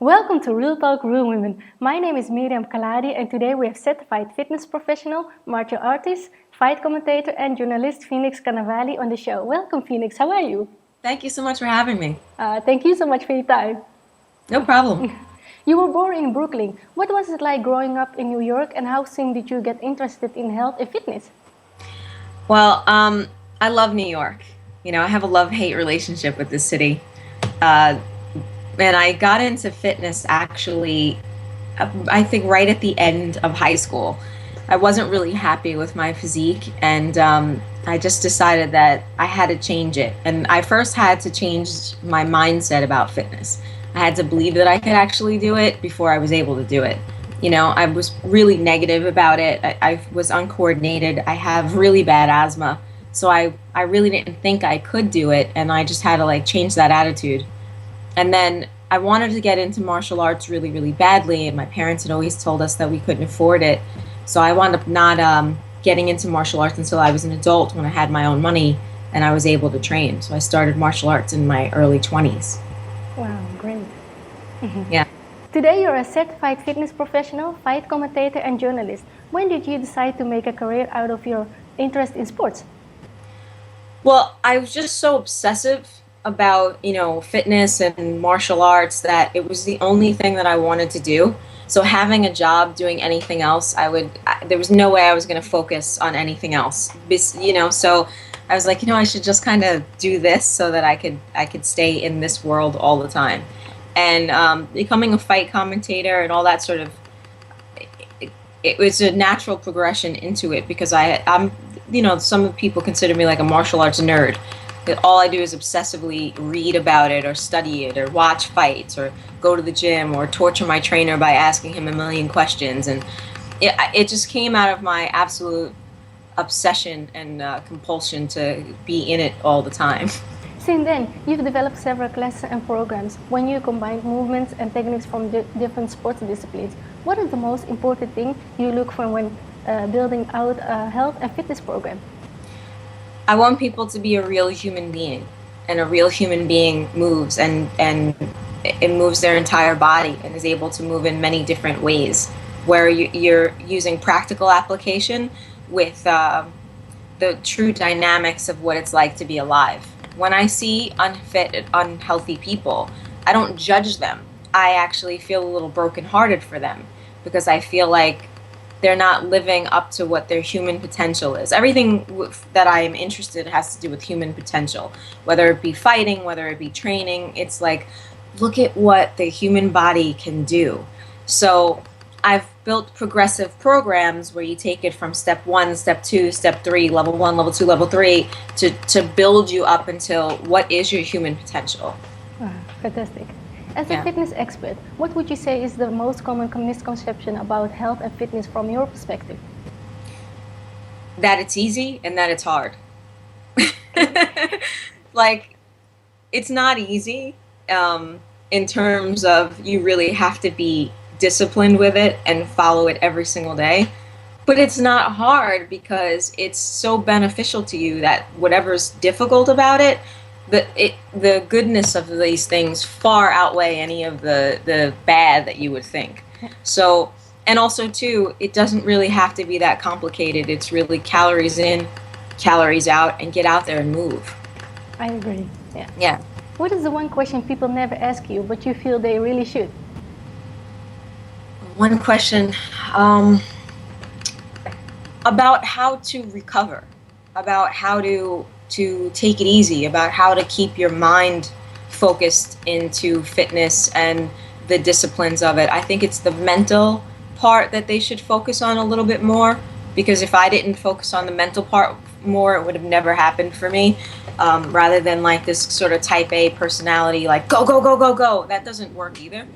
Welcome to Real Talk Real Women. My name is Miriam Khalladi, and today we have certified fitness professional, martial artist, fight commentator, and journalist Phoenix Carnevale on the show. Welcome, Phoenix. How are you? Thank you so much for having me. Thank you so much for your time. No problem. You were born in Brooklyn. What was it like growing up in New York, and how soon did you get interested in health and fitness? Well, I love New York. I have a love-hate relationship with this city. Uh, and I got into fitness actually, I think right at the end of high school. I wasn't really happy with my physique, and I just decided that I had to change it. And I first had to change my mindset about fitness. I had to believe that I could actually do it before I was able to do it. I was really negative about it. I was uncoordinated. I have really bad asthma. So I really didn't think I could do it. And I just had to change that attitude. And then I wanted to get into martial arts really, really badly. And my parents had always told us that we couldn't afford it. So I wound up not getting into martial arts until I was an adult when I had my own money and I was able to train. So I started martial arts in my early 20s. Wow, great. Yeah. Today you're a certified fitness professional, fight commentator, and journalist. When did you decide to make a career out of your interest in sports? Well, I was just so obsessive about, fitness and martial arts that it was the only thing that I wanted to do. So having a job doing anything else, there was no way I was going to focus on anything else. So I was like, I should just kind of do this so that I could stay in this world all the time. And becoming a fight commentator and all that sort of, it was a natural progression into it because I'm some people consider me like a martial arts nerd. All I do is obsessively read about it or study it or watch fights or go to the gym or torture my trainer by asking him a million questions. And it just came out of my absolute obsession and compulsion to be in it all the time. Since then, you've developed several classes and programs when you combine movements and techniques from different sports disciplines. What is the most important thing you look for when building out a health and fitness program? I want people to be a real human being, and a real human being moves and it moves their entire body and is able to move in many different ways, where you're using practical application with the true dynamics of what it's like to be alive. When I see unfit, unhealthy people, I don't judge them. I actually feel a little brokenhearted for them because I feel like they're not living up to what their human potential is. Everything that I am interested in has to do with human potential, whether it be fighting, whether it be training. It's like, look at what the human body can do. So I've built progressive programs where you take it from step 1, step 2, step 3, level 1, level 2, level 3, to build you up until what is your human potential. Fantastic. As a fitness expert, what would you say is the most common misconception about health and fitness from your perspective? That it's easy and that it's hard. It's not easy in terms of you really have to be disciplined with it and follow it every single day. But it's not hard because it's so beneficial to you that whatever's difficult about it, the goodness of these things far outweigh any of the bad that you would think. So, and also too, it doesn't really have to be that complicated. It's really calories in, calories out, and get out there and move. I agree. Yeah. Yeah. What is the one question people never ask you, but you feel they really should? One question about how to recover, about how to take it easy, about how to keep your mind focused into fitness and the disciplines of it. I think it's the mental part that they should focus on a little bit more, because if I didn't focus on the mental part more, it would have never happened for me. Rather than this sort of type A personality, go, go, go, go, go. That doesn't work either.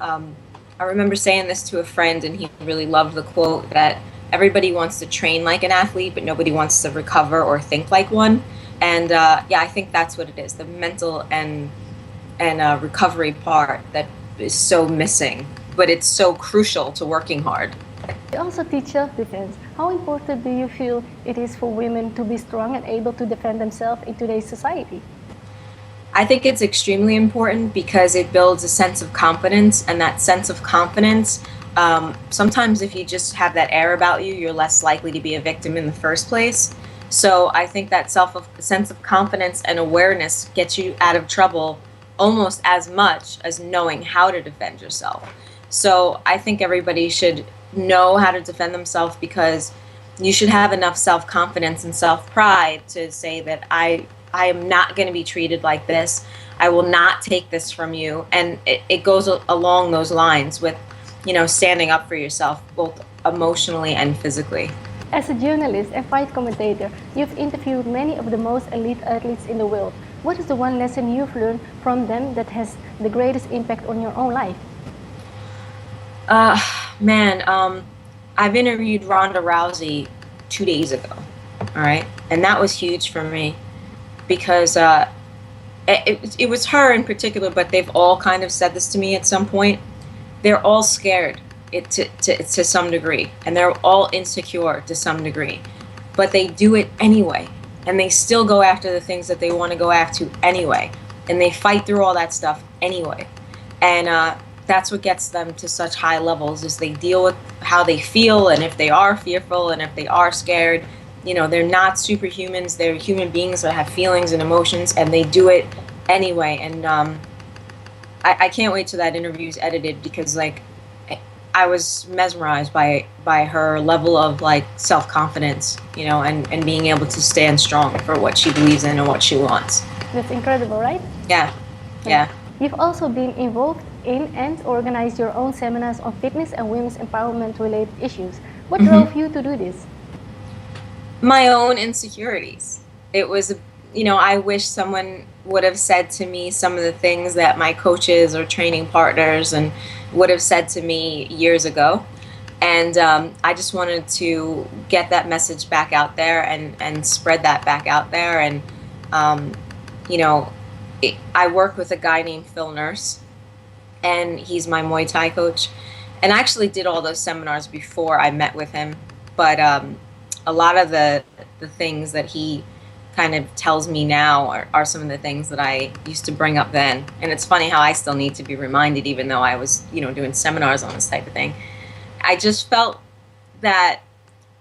I remember saying this to a friend, and he really loved the quote that everybody wants to train like an athlete, but nobody wants to recover or think like one. And I think that's what it is, the mental and recovery part that is so missing, but it's so crucial to working hard. You also teach self-defense. How important do you feel it is for women to be strong and able to defend themselves in today's society? I think it's extremely important because it builds a sense of confidence, and that sense of confidence, sometimes if you just have that air about you, you're less likely to be a victim in the first place. So I think that sense of confidence and awareness gets you out of trouble almost as much as knowing how to defend yourself. So I think everybody should know how to defend themselves, because you should have enough self-confidence and self-pride to say that I am not going to be treated like this. I will not take this from you. And it goes along those lines with, standing up for yourself, both emotionally and physically. As a journalist and fight commentator, you've interviewed many of the most elite athletes in the world. What is the one lesson you've learned from them that has the greatest impact on your own life? I've interviewed Ronda Rousey 2 days ago, all right? And that was huge for me because it was her in particular, but they've all kind of said this to me at some point. They're all scared to some degree, and they're all insecure to some degree, but they do it anyway, and they still go after the things that they want to go after anyway, and they fight through all that stuff anyway. And that's what gets them to such high levels, is they deal with how they feel, and if they are fearful and if they are scared, they're not superhumans. They're human beings that have feelings and emotions, and they do it anyway. And I can't wait till that interview's edited, because I was mesmerized by her level of self-confidence, and being able to stand strong for what she believes in and what she wants. That's incredible, right? Yeah. You've also been involved in and organized your own seminars on fitness and women's empowerment related issues. What drove you to do this? My own insecurities. It was, I wish someone would have said to me some of the things that my coaches or training partners and would have said to me years ago. And I just wanted to get that message back out there and spread that back out there. And, I work with a guy named Phil Nurse, and he's my Muay Thai coach. And I actually did all those seminars before I met with him. But a lot of the things that he kind of tells me now are some of the things that I used to bring up then. And it's funny how I still need to be reminded, even though I was, doing seminars on this type of thing. I just felt that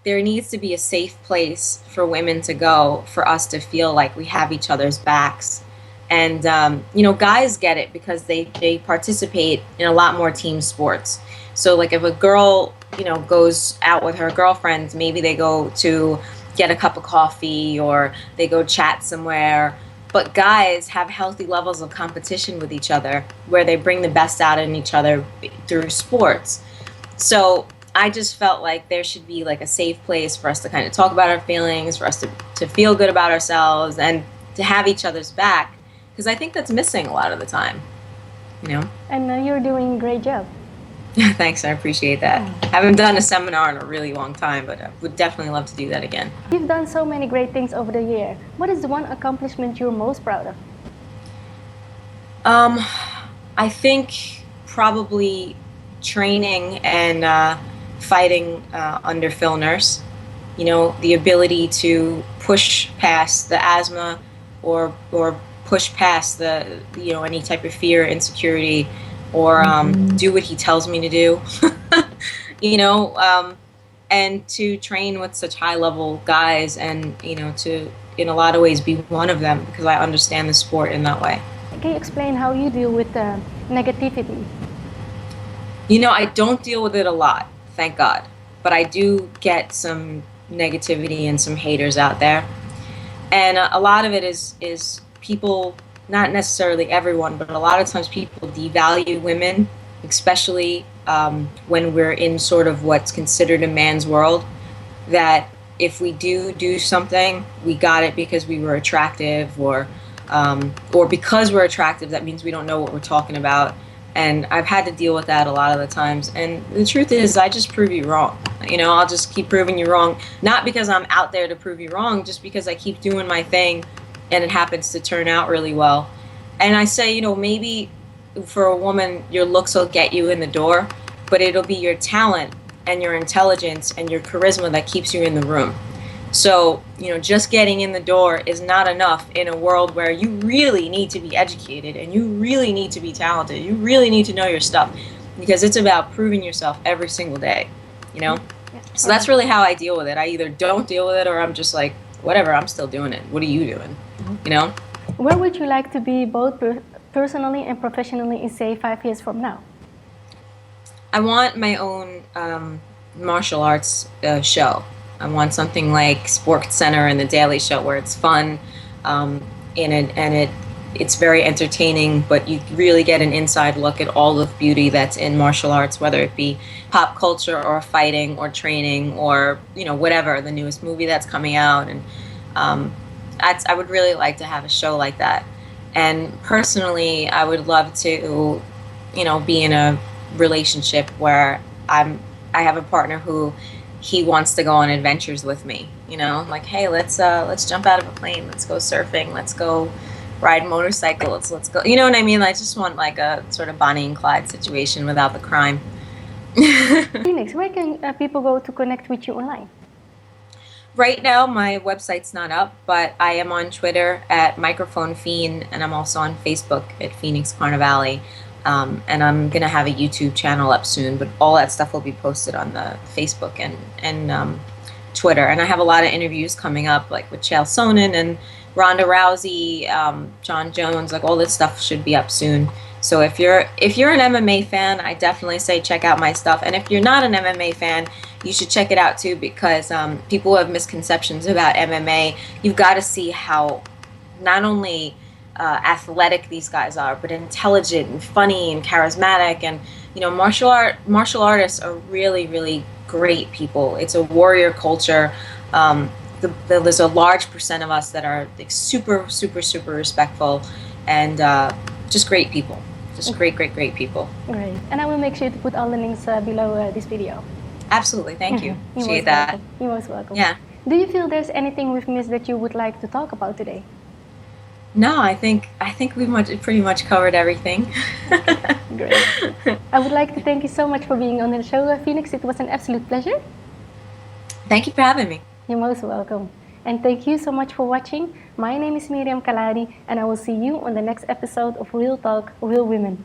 there needs to be a safe place for women to go, for us to feel like we have each other's backs. And, guys get it because they participate in a lot more team sports. So if a girl, goes out with her girlfriends, maybe they go to get a cup of coffee or they go chat somewhere. But guys have healthy levels of competition with each other, where they bring the best out in each other through sports. So I just felt like there should be a safe place for us to kind of talk about our feelings, for us to feel good about ourselves, and to have each other's back. Because I think that's missing a lot of the time, And you're doing a great job. Thanks, I appreciate that. I haven't done a seminar in a really long time, but I would definitely love to do that again. You've done so many great things over the year. What is the one accomplishment you're most proud of? I think probably training and fighting under Phil Nurse. The ability to push past the asthma or push past the any type of fear, insecurity, or do what he tells me to do, and to train with such high level guys, and to in a lot of ways be one of them, because I understand the sport in that way. Can you explain how you deal with negativity? I don't deal with it a lot, thank God, but I do get some negativity and some haters out there, and a lot of it is people, not necessarily everyone, but a lot of times people devalue women, especially when we're in sort of what's considered a man's world, that if we do something, we got it because we were attractive, or because we're attractive, that means we don't know what we're talking about. And I've had to deal with that a lot of the times. And the truth is, I just prove you wrong. I'll just keep proving you wrong, not because I'm out there to prove you wrong, just because I keep doing my thing and it happens to turn out really well. And I say, maybe for a woman, your looks will get you in the door, but it'll be your talent and your intelligence and your charisma that keeps you in the room. So, just getting in the door is not enough in a world where you really need to be educated and you really need to be talented. You really need to know your stuff because it's about proving yourself every single day, you know? Yeah. So that's really how I deal with it. I either don't deal with it or I'm just like, whatever, I'm still doing it. What are you doing? You know? Where would you like to be both personally and professionally in, say, 5 years from now? I want my own martial arts show. I want something like Sports Center and The Daily Show where it's fun, it's very entertaining, but you really get an inside look at all the beauty that's in martial arts, whether it be pop culture or fighting or training or whatever, the newest movie that's coming out, and I would really like to have a show like that. And personally, I would love to, be in a relationship where I have a partner who he wants to go on adventures with me, like, hey, let's jump out of a plane, let's go surfing, let's go ride motorcycles, let's go, you know what I mean? I just want like a sort of Bonnie and Clyde situation without the crime. Phoenix, where can people go to connect with you online? Right now, my website's not up, but I am on Twitter at Microphone Fiend, and I'm also on Facebook at Phoenix Carnevale. And I'm going to have a YouTube channel up soon, but all that stuff will be posted on the Facebook and Twitter. And I have a lot of interviews coming up, like with Chael Sonnen and Ronda Rousey, John Jones, like all this stuff should be up soon. So if you're an MMA fan, I definitely say check out my stuff. And if you're not an MMA fan, you should check it out too, because people who have misconceptions about MMA, you've got to see how not only athletic these guys are, but intelligent and funny and charismatic. And martial artists are really, really great people. It's a warrior culture. There's a large percent of us that are like super, super, super respectful and just great people. Just great people. Great. And I will make sure to put all the links below this video. Absolutely. Thank you. Appreciate that. You're most welcome. Yeah. Do you feel there's anything we've missed that you would like to talk about today? No, I think we've pretty much covered everything. Great. I would like to thank you so much for being on the show, Phoenix. It was an absolute pleasure. Thank you for having me. You're most welcome. And thank you so much for watching. My name is Miriam Khalladi, and I will see you on the next episode of Real Talk, Real Women.